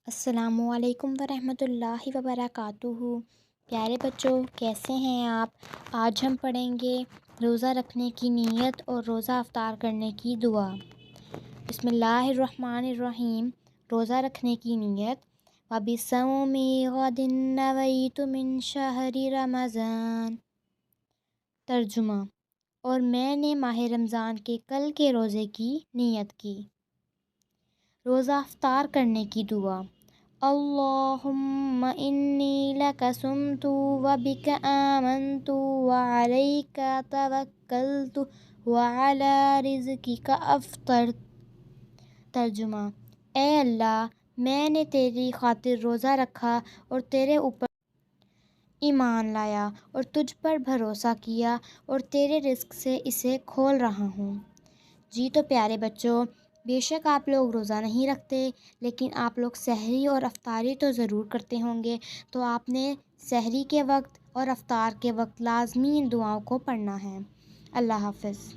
السلام علیکم ورحمۃ اللہ وبرکاتہ۔ پیارے بچوں، کیسے ہیں آپ؟ آج ہم پڑھیں گے روزہ رکھنے کی نیت اور روزہ افطار کرنے کی دعا۔ بسم اللہ الرحمن الرحیم۔ روزہ رکھنے کی نیت۔ وَبِصَوْمِ غَدٍ نَوَيْتُ مِنْ شَهْرِ رمضان۔ ترجمہ: اور میں نے ماہ رمضان کے کل کے روزے کی نیت کی۔ روزہ افطار کرنے کی دعا۔ اللہم انی لک صمت وبک آمنت وعلیک توکلت وعلی رزقک افطرت۔ ترجمہ: اے اللہ، میں نے تیری خاطر روزہ رکھا اور تیرے اوپر ایمان لایا اور تجھ پر بھروسہ کیا اور تیرے رزق سے اسے کھول رہا ہوں۔ جی تو پیارے بچوں، بے شک آپ لوگ روزہ نہیں رکھتے، لیکن آپ لوگ سحری اور افطاری تو ضرور کرتے ہوں گے۔ تو آپ نے سحری کے وقت اور افطار کے وقت لازمی ان دعاؤں کو پڑھنا ہے۔ اللہ حافظ۔